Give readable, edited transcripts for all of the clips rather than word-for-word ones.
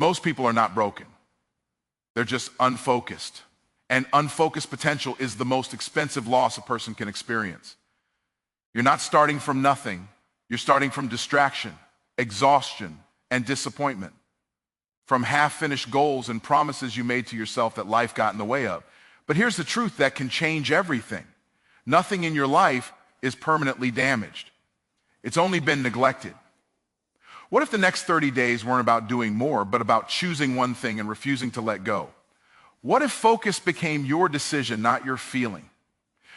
Most people are not broken. They're just unfocused. And unfocused potential is the most expensive loss a person can experience. You're not starting from nothing. You're starting from distraction, exhaustion, and disappointment. From half-finished goals and promises you made to yourself that life got in the way of. But here's the truth that can change everything. Nothing in your life is permanently damaged. It's only been neglected. What if the next 30 days weren't about doing more, but about choosing one thing and refusing to let go? What if focus became your decision, not your feeling?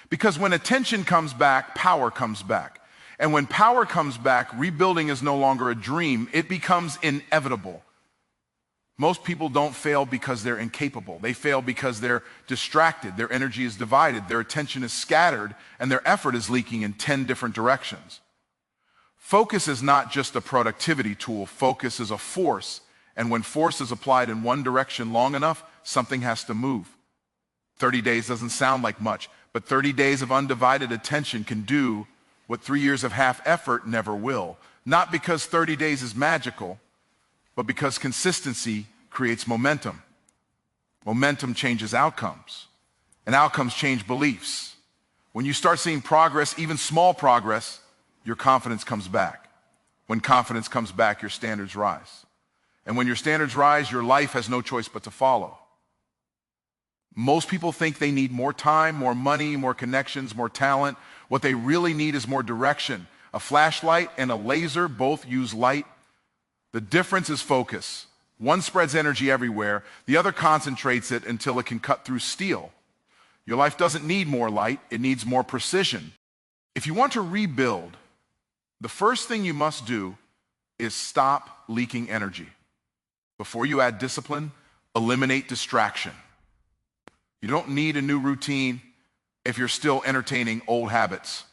Because when attention comes back, power comes back. And when power comes back, rebuilding is no longer a dream. It becomes inevitable. Most people don't fail because they're incapable. They fail because they're distracted. Their energy is divided. Their attention is scattered, and their effort is leaking in 10 different directions. Focus is not just a productivity tool. Focus is a force. And when force is applied in one direction long enough, something has to move. 30 days doesn't sound like much, but 30 days of undivided attention can do what 3 years of half effort never will. Not because 30 days is magical, but because consistency creates momentum. Momentum changes outcomes, and outcomes change beliefs. When you start seeing progress, even small progress, your confidence comes back. When confidence comes back, your standards rise. And when your standards rise, your life has no choice but to follow. Most people think they need more time, more money, more connections, more talent. What they really need is more direction. A flashlight and a laser both use light. The difference is focus. One spreads energy everywhere. The other concentrates it until it can cut through steel. Your life doesn't need more light. It needs more precision. If you want to rebuild, the first thing you must do is stop leaking energy. Before you add discipline, eliminate distraction. You don't need a new routine if you're still entertaining old habits.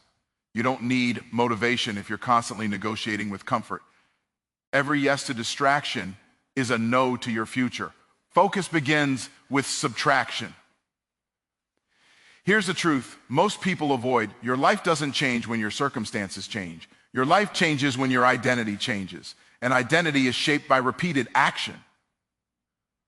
You don't need motivation if you're constantly negotiating with comfort. Every yes to distraction is a no to your future. Focus begins with subtraction. Here's the truth. Most people avoid. Your life doesn't change when your circumstances change. Your life changes when your identity changes. And identity is shaped by repeated action.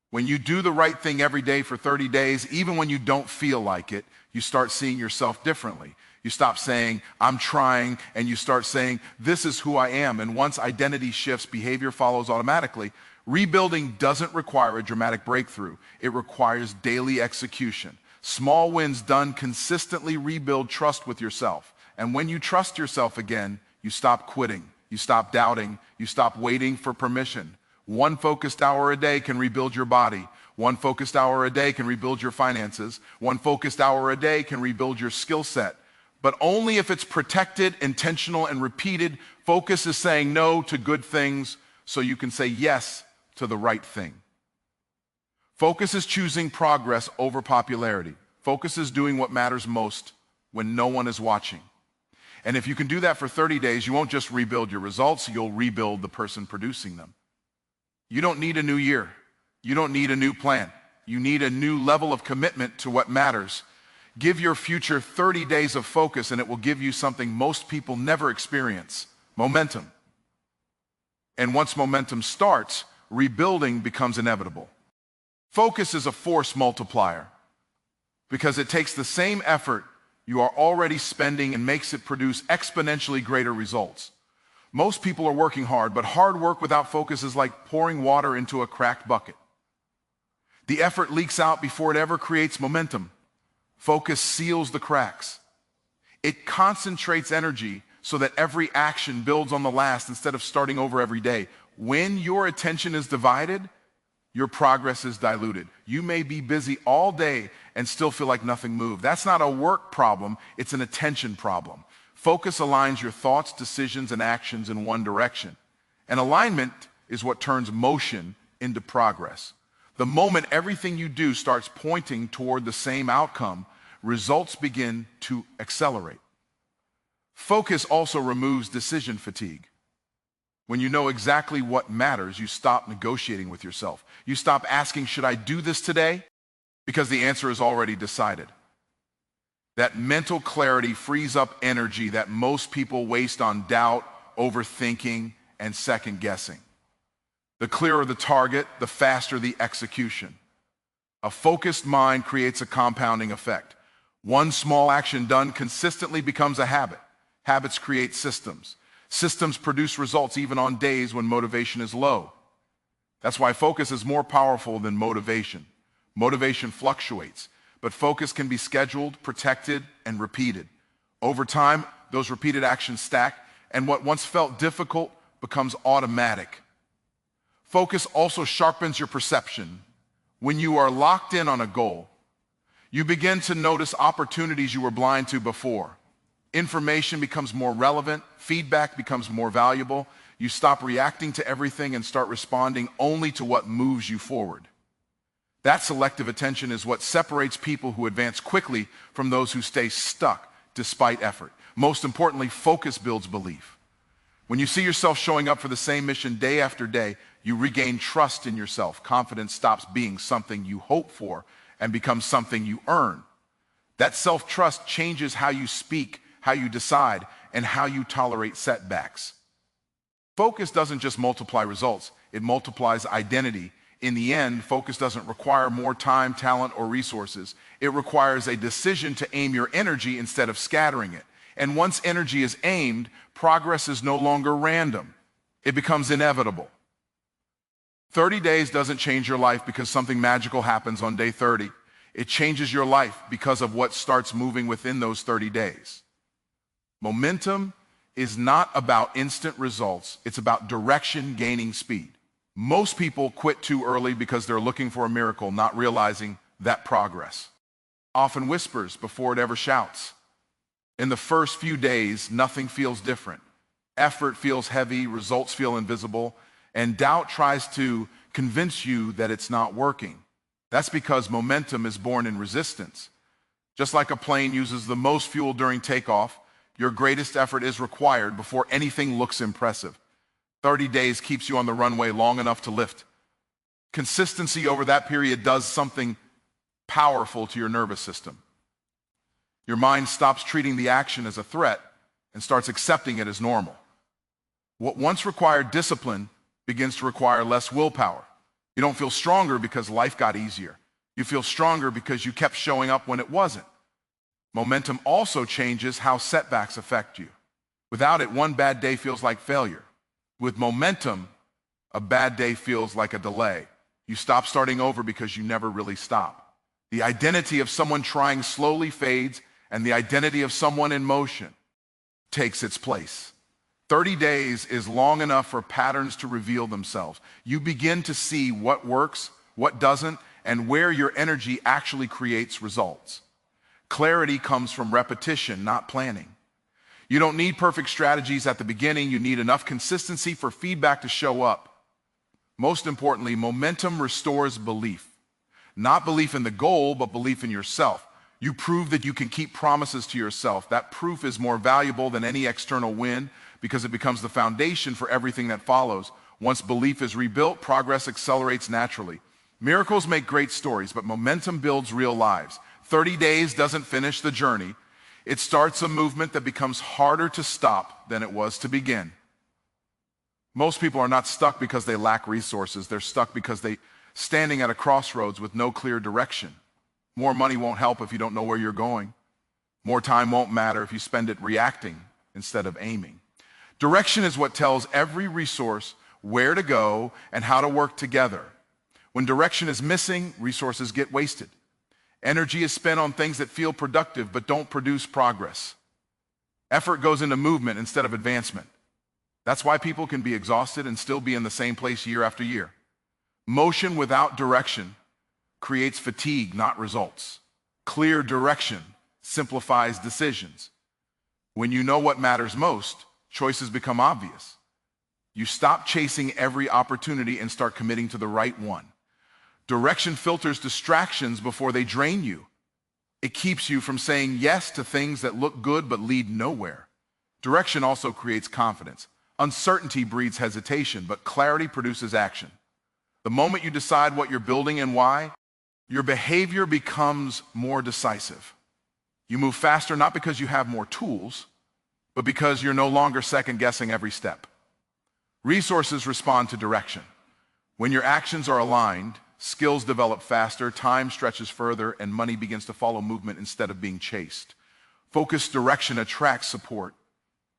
When you do the right thing every day for 30 days, even when you don't feel like it, you start seeing yourself differently. You stop saying, I'm trying, and you start saying, this is who I am. And once identity shifts, behavior follows automatically. Rebuilding doesn't require a dramatic breakthrough. It requires daily execution. Small wins done consistently rebuild trust with yourself. And when you trust yourself again, you stop quitting. You stop doubting. You stop waiting for permission. One focused hour a day can rebuild your body. One focused hour a day can rebuild your finances. One focused hour a day can rebuild your skill set. But only if it's protected, intentional, and repeated. Focus is saying no to good things so you can say yes to the right thing. Focus is choosing progress over popularity. Focus is doing what matters most when no one is watching. And if you can do that for 30 days, you won't just rebuild your results, you'll rebuild the person producing them. You don't need a new year. You don't need a new plan. You need a new level of commitment to what matters. Give your future 30 days of focus and it will give you something most people never experience: momentum. And once momentum starts, rebuilding becomes inevitable. Focus is a force multiplier because it takes the same effort you are already spending and makes it produce exponentially greater results. Most people are working hard, but hard work without focus is like pouring water into a cracked bucket. The effort leaks out before it ever creates momentum. Focus seals the cracks. It concentrates energy so that every action builds on the last instead of starting over every day. When your attention is divided, your progress is diluted. You may be busy all day and still feel like nothing moved. That's not a work problem, it's an attention problem. Focus aligns your thoughts, decisions, and actions in one direction. And alignment is what turns motion into progress. The moment everything you do starts pointing toward the same outcome, results begin to accelerate. Focus also removes decision fatigue. When you know exactly what matters, you stop negotiating with yourself. You stop asking, should I do this today? Because the answer is already decided. That mental clarity frees up energy that most people waste on doubt, overthinking, and second guessing. The clearer the target, the faster the execution. A focused mind creates a compounding effect. One small action done consistently becomes a habit. Habits create systems. Systems produce results even on days when motivation is low. That's why focus is more powerful than motivation. Motivation fluctuates, but focus can be scheduled, protected, and repeated. Over time, those repeated actions stack, and what once felt difficult becomes automatic. Focus also sharpens your perception. When you are locked in on a goal, you begin to notice opportunities you were blind to before. Information becomes more relevant, feedback becomes more valuable. You stop reacting to everything and start responding only to what moves you forward. That selective attention is what separates people who advance quickly from those who stay stuck despite effort. Most importantly, focus builds belief. When you see yourself showing up for the same mission day after day, you regain trust in yourself. Confidence stops being something you hope for and becomes something you earn. That self-trust changes how you speak, how you decide, and how you tolerate setbacks. Focus doesn't just multiply results, it multiplies identity. In the end, focus doesn't require more time, talent, or resources. It requires a decision to aim your energy instead of scattering it. And once energy is aimed, progress is no longer random. It becomes inevitable. 30 days doesn't change your life because something magical happens on day 30. It changes your life because of what starts moving within those 30 days. Momentum is not about instant results. It's about direction gaining speed. Most people quit too early because they're looking for a miracle, not realizing that progress often whispers before it ever shouts. In the first few days, nothing feels different. Effort feels heavy, results feel invisible, and doubt tries to convince you that it's not working. That's because momentum is born in resistance. Just like a plane uses the most fuel during takeoff, your greatest effort is required before anything looks impressive. 30 days keeps you on the runway long enough to lift. Consistency over that period does something powerful to your nervous system. Your mind stops treating the action as a threat and starts accepting it as normal. What once required discipline begins to require less willpower. You don't feel stronger because life got easier. You feel stronger because you kept showing up when it wasn't. Momentum also changes how setbacks affect you. Without it, one bad day feels like failure. With momentum, a bad day feels like a delay. You stop starting over because you never really stop. The identity of someone trying slowly fades, and the identity of someone in motion takes its place. 30 days is long enough for patterns to reveal themselves. You begin to see what works, what doesn't, and where your energy actually creates results. Clarity comes from repetition, not planning. You don't need perfect strategies at the beginning. You need enough consistency for feedback to show up. Most importantly, momentum restores belief. Not belief in the goal, but belief in yourself. You prove that you can keep promises to yourself. That proof is more valuable than any external win because it becomes the foundation for everything that follows. Once belief is rebuilt, progress accelerates naturally. Miracles make great stories, but momentum builds real lives. 30 days doesn't finish the journey. It starts a movement that becomes harder to stop than it was to begin. Most people are not stuck because they lack resources. They're stuck because they're standing at a crossroads with no clear direction. More money won't help if you don't know where you're going. More time won't matter if you spend it reacting instead of aiming. Direction is what tells every resource where to go and how to work together. When direction is missing, resources get wasted. Energy is spent on things that feel productive but don't produce progress. Effort goes into movement instead of advancement. That's why people can be exhausted and still be in the same place year after year. Motion without direction creates fatigue, not results. Clear direction simplifies decisions. When you know what matters most, choices become obvious. You stop chasing every opportunity and start committing to the right one. Direction filters distractions before they drain you. It keeps you from saying yes to things that look good but lead nowhere. Direction also creates confidence. Uncertainty breeds hesitation, but clarity produces action. The moment you decide what you're building and why, your behavior becomes more decisive. You move faster not because you have more tools, but because you're no longer second-guessing every step. Resources respond to direction. When your actions are aligned, skills develop faster, time stretches further, and money begins to follow movement instead of being chased. Focused direction attracts support,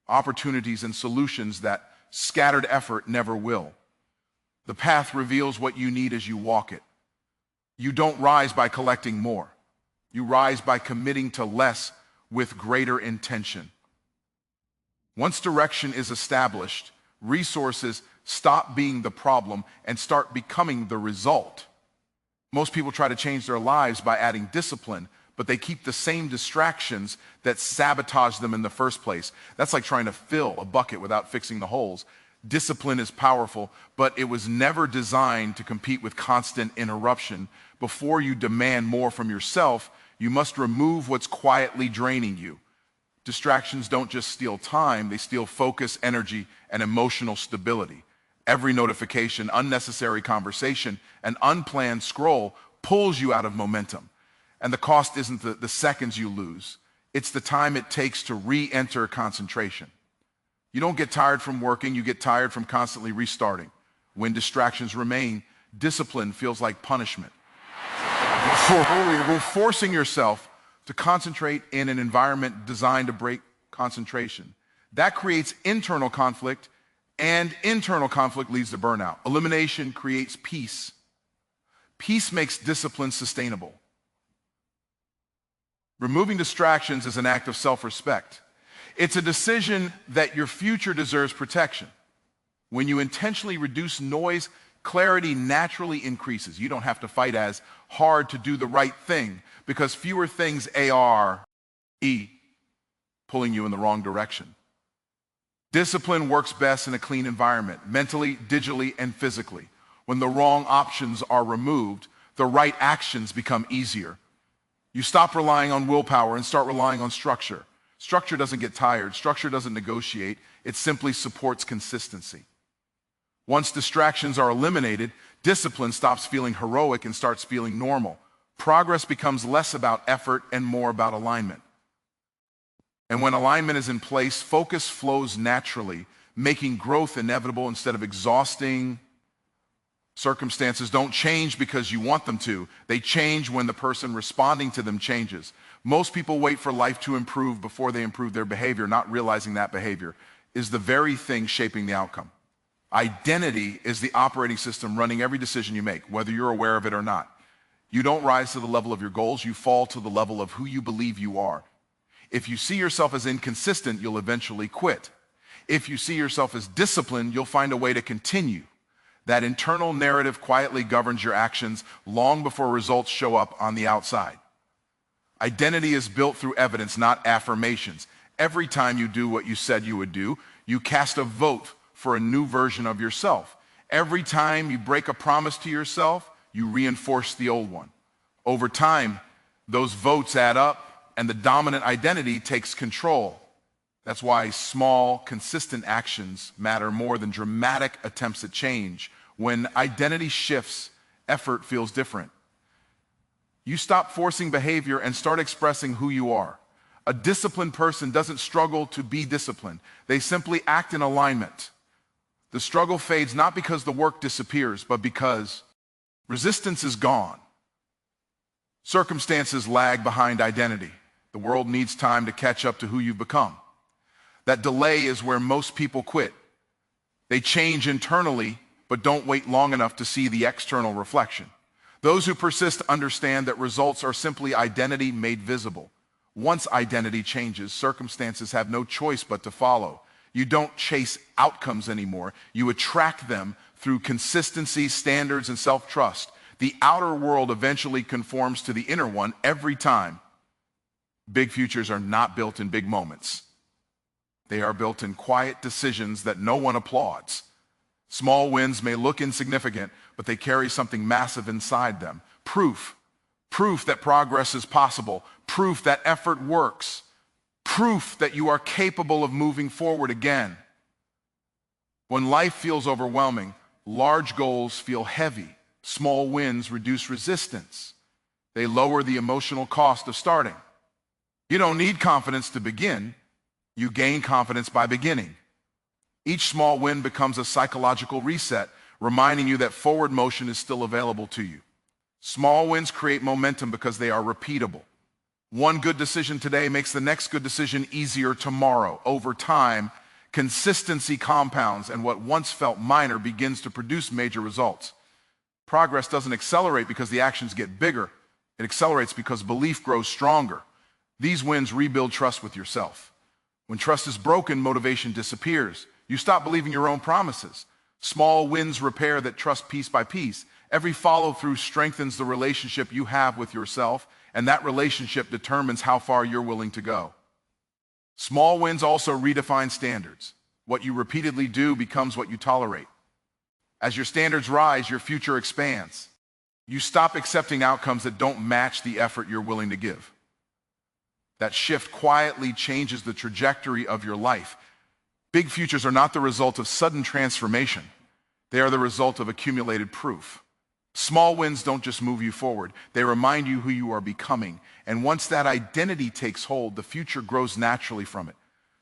opportunities, and solutions that scattered effort never will. The path reveals what you need as you walk it. You don't rise by collecting more. You rise by committing to less with greater intention. Once direction is established, resources stop being the problem and start becoming the result. Most people try to change their lives by adding discipline, but they keep the same distractions that sabotage them in the first place. That's like trying to fill a bucket without fixing the holes. Discipline is powerful, but it was never designed to compete with constant interruption. Before you demand more from yourself, you must remove what's quietly draining you. Distractions don't just steal time, they steal focus, energy, and emotional stability. Every notification, unnecessary conversation, and unplanned scroll pulls you out of momentum. And the cost isn't the seconds you lose, it's the time it takes to re-enter concentration. You don't get tired from working, you get tired from constantly restarting. When distractions remain, discipline feels like punishment. You're forcing yourself to concentrate in an environment designed to break concentration. That creates internal conflict, and internal conflict leads to burnout. Elimination creates peace. Peace makes discipline sustainable. Removing distractions is an act of self-respect. It's a decision that your future deserves protection. When you intentionally reduce noise, clarity naturally increases. You don't have to fight as hard to do the right thing because fewer things pulling you in the wrong direction. Discipline works best in a clean environment, mentally, digitally, and physically. When the wrong options are removed, the right actions become easier. You stop relying on willpower and start relying on structure. Structure doesn't get tired. Structure doesn't negotiate. It simply supports consistency. Once distractions are eliminated, discipline stops feeling heroic and starts feeling normal. Progress becomes less about effort and more about alignment. And when alignment is in place, focus flows naturally, making growth inevitable instead of exhausting. Circumstances don't change because you want them to. They change when the person responding to them changes. Most people wait for life to improve before they improve their behavior, not realizing that behavior is the very thing shaping the outcome. Identity is the operating system running every decision you make, whether you're aware of it or not. You don't rise to the level of your goals, you fall to the level of who you believe you are. If you see yourself as inconsistent, you'll eventually quit. If you see yourself as disciplined, you'll find a way to continue. That internal narrative quietly governs your actions long before results show up on the outside. Identity is built through evidence, not affirmations. Every time you do what you said you would do, you cast a vote for a new version of yourself. Every time you break a promise to yourself, you reinforce the old one. Over time, those votes add up, and the dominant identity takes control. That's why small, consistent actions matter more than dramatic attempts at change. When identity shifts, effort feels different. You stop forcing behavior and start expressing who you are. A disciplined person doesn't struggle to be disciplined. They simply act in alignment. The struggle fades not because the work disappears, but because resistance is gone. Circumstances lag behind identity. The world needs time to catch up to who you've become. That delay is where most people quit. They change internally, but don't wait long enough to see the external reflection. Those who persist understand that results are simply identity made visible. Once identity changes, circumstances have no choice but to follow. You don't chase outcomes anymore. You attract them through consistency, standards, and self-trust. The outer world eventually conforms to the inner one every time. Big futures are not built in big moments. They are built in quiet decisions that no one applauds. Small wins may look insignificant, but they carry something massive inside them. Proof that progress is possible. Proof that effort works. Proof that you are capable of moving forward again. When life feels overwhelming, large goals feel heavy. Small wins reduce resistance. They lower the emotional cost of starting. You don't need confidence to begin. You gain confidence by beginning. Each small win becomes a psychological reset. reminding you that forward motion is still available to you. Small wins create momentum because they are repeatable. One good decision today makes the next good decision easier tomorrow. Over time, consistency compounds, and what once felt minor begins to produce major results. Progress doesn't accelerate because the actions get bigger. It accelerates because belief grows stronger. These wins rebuild trust with yourself. When trust is broken, motivation disappears. You stop believing your own promises. Small wins repair that trust piece by piece. Every follow-through strengthens the relationship you have with yourself, and that relationship determines how far you're willing to go. Small wins also redefine standards. What you repeatedly do becomes what you tolerate. As your standards rise, your future expands. You stop accepting outcomes that don't match the effort you're willing to give. That shift quietly changes the trajectory of your life. Big futures are not the result of sudden transformation. They are the result of accumulated proof. Small wins don't just move you forward. They remind you who you are becoming. And once that identity takes hold, the future grows naturally from it.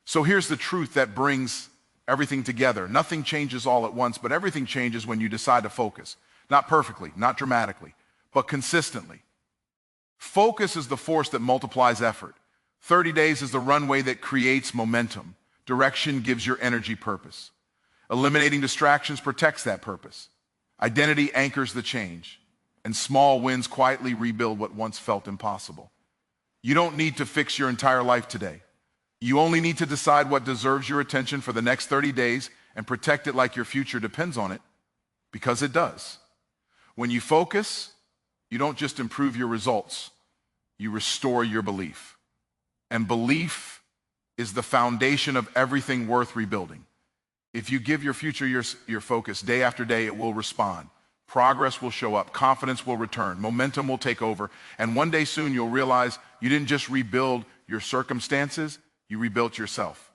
So here's the truth that brings everything together. Nothing changes all at once, but everything changes when you decide to focus. Not perfectly, not dramatically, but consistently. Focus is the force that multiplies effort. 30 days is the runway that creates momentum. Direction gives your energy purpose. Eliminating distractions protects that purpose. Identity anchors the change, and small wins quietly rebuild what once felt impossible. You don't need to fix your entire life today. You only need to decide what deserves your attention for the next 30 days and protect it like your future depends on it, because it does. When you focus, you don't just improve your results, you restore your belief. And belief is the foundation of everything worth rebuilding. If you give your future your focus day after day, it will respond. Progress will show up, confidence will return, momentum will take over, and one day soon you'll realize you didn't just rebuild your circumstances, you rebuilt yourself.